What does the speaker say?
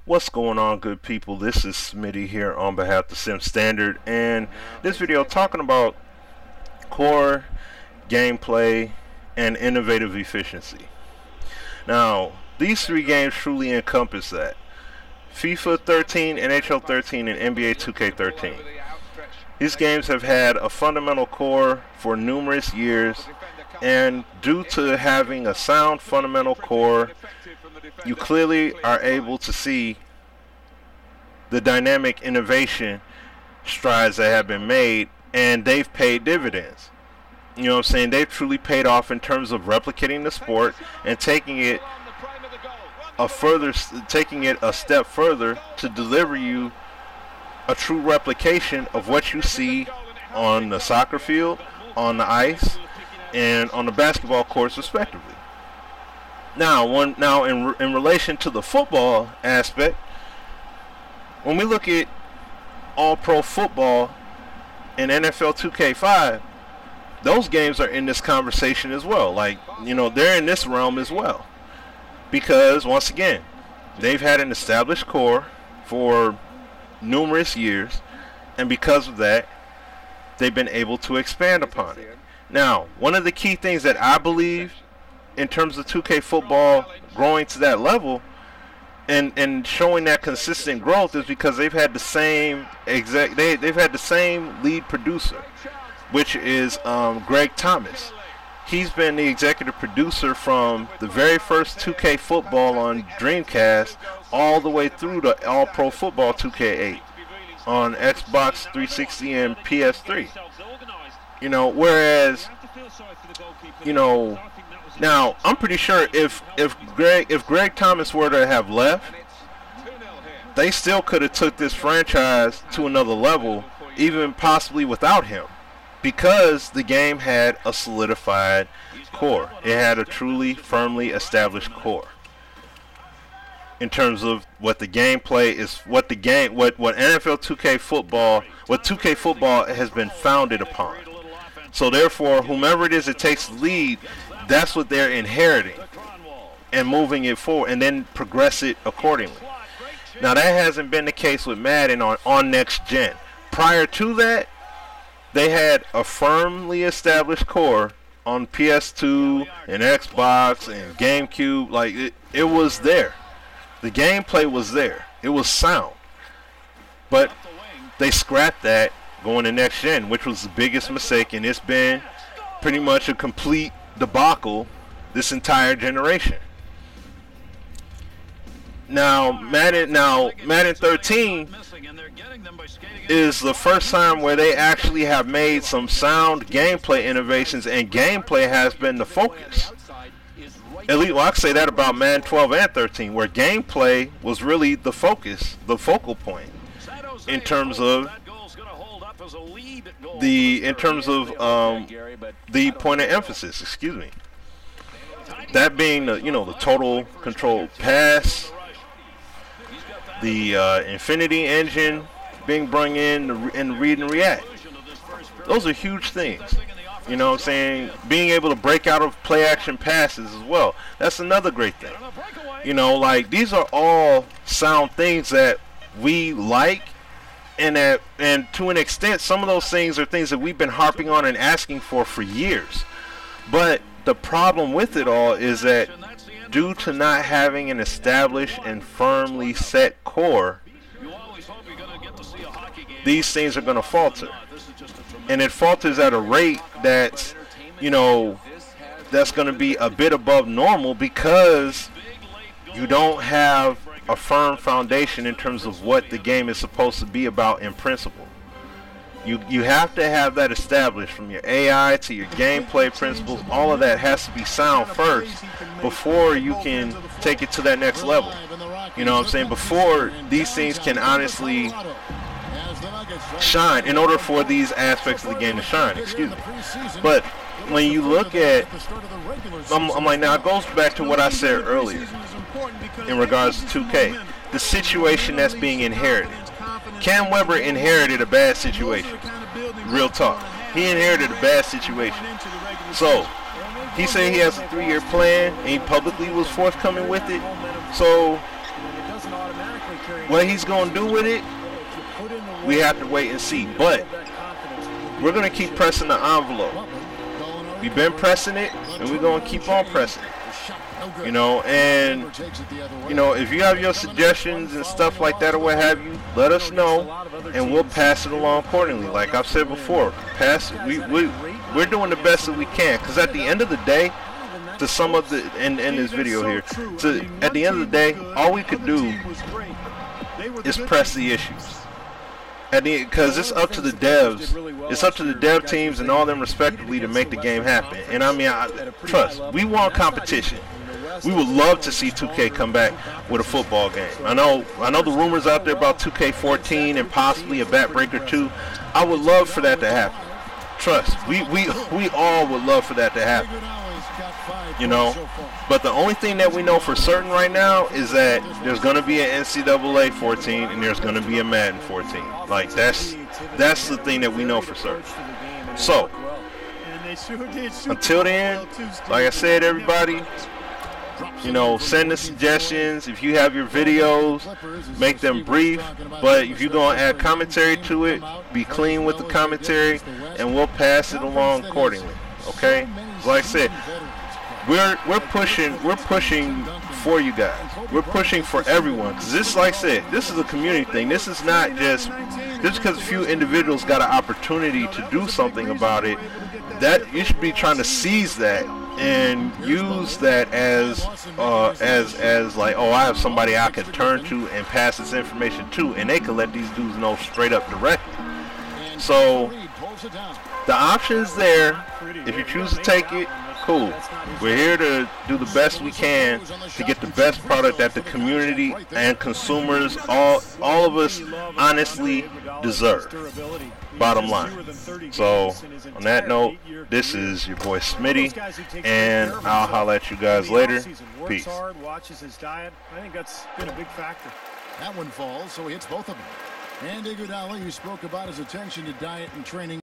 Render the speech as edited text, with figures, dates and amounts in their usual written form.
What's going on, good people? This is Smitty here on behalf of the TheSimStandard, and this video talking about core, gameplay, and innovative efficiency. Now, these three games truly encompass that. FIFA 13, NHL 13, and NBA 2K13. These games have had a fundamental core for numerous years, and due to having a sound fundamental core, you clearly are able to see the dynamic innovation strides that have been made, and they've paid dividends. You know what I'm saying? They've truly paid off in terms of replicating the sport and taking it a step further to deliver you a true replication of what you see on the soccer field, on the ice, and on the basketball courts respectively. Now, in relation to the football aspect, when we look at all-pro football and NFL 2K5, those games are in this conversation as well. Like, you know, they're in this realm as well. Because, once again, they've had an established core for numerous years, and because of that, they've been able to expand upon it. Now, one of the key things that I believe in terms of 2K football growing to that level and showing that consistent growth is because they've had the same they've had the same lead producer, which is Greg Thomas. He's been the executive producer from the very first 2K football on Dreamcast all the way through to All Pro Football 2K8 on Xbox 360 and PS3. You know, whereas, you know, now I'm pretty sure if Greg Thomas were to have left, they still could have took this franchise to another level, even possibly without him, because the game had a solidified core. It had a truly firmly established core in terms of what the gameplay is, what NFL 2K football, what 2K football has been founded upon. So therefore, whomever it is that takes the lead, that's what they're inheriting and moving it forward, and then progress it accordingly. Now, that hasn't been the case with Madden on next gen. Prior to that, they had a firmly established core on PS2 and Xbox and GameCube. Like, it was there. The gameplay was there. It was sound. But they scrapped that going to next gen, which was the biggest mistake, and it's been pretty much a complete debacle this entire generation. Now Madden 13 is the first time where they actually have made some sound gameplay innovations, and gameplay has been the focus. At least, well, I can say that about Madden 12 and 13, where gameplay was really the focus, the focal point, in terms of the point of emphasis. Excuse me. That being the total control pass, the Infinity Engine being brought in, and read and react. Those are huge things. You know what I'm saying? Being able to break out of play action passes as well. That's another great thing. You know, like, these are all sound things that we like, and to an extent, some of those things are things that we've been harping on and asking for years. But the problem with it all is that due to not having an established and firmly set core, these things are going to falter. And it falters at a rate that's, that's going to be a bit above normal, because you don't have a firm foundation in terms of what the game is supposed to be about in principle. You have to have that established, from your AI to your gameplay principles. All of that has to be sound first before you can take it to that next level. You know what I'm saying? Before these things can honestly shine, in order for these aspects of the game to shine, excuse me. But when you look at, I'm like, now it goes back to what I said earlier in regards to 2K, the situation that's being inherited. Cam Weber inherited a bad situation. Real talk. He inherited a bad situation. So, he said he has a 3-year plan, and he publicly was forthcoming with it. So, What he's going to do with it, we have to wait and see. But we're going to keep pressing the envelope. We've been pressing it, and we're going to keep on pressing it. You know, and, you know, if you have your suggestions and stuff like that or what have you, let us know, and we'll pass it along accordingly. Like I've said before, we're doing the best that we can, because at the end of the day, to sum up in this video here, at the end of the day, all we could do is press the issues. Because it's up to the devs, it's up to the dev teams and all them respectively to make the game happen. And I mean, trust, we want competition. We would love to see 2K come back with a football game. I know the rumors out there about 2K14 and possibly a Backbreaker 2. I would love for that to happen. Trust, we all would love for that to happen. You know, but the only thing that we know for certain right now is that there's going to be an NCAA 14 and there's going to be a Madden 14. Like that's the thing that we know for certain. So until then, like I said, everybody, you know, send us suggestions. If you have your videos, make them brief, but if you're going to add commentary to it, be clean with the commentary, and we'll pass it along accordingly. Okay, like I said, we're pushing for you guys. We're pushing for everyone, because this, like I said, this is a community thing. This is not just because a few individuals got an opportunity to do something about it. That you should be trying to seize that and use that as like, oh, I have somebody I can turn to and pass this information to, and they can let these dudes know straight up directly. So the option's there. If you choose to take it, cool. We're here to do the best we can to get the best product that the community and consumers, all of us, honestly deserve. Bottom line. So on that note, this is your boy Smitty, and I'll holler at you guys later. Peace. I think that's been a big factor. That one falls, so he hits both of them. And Iguodala, who spoke about his attention to diet and training.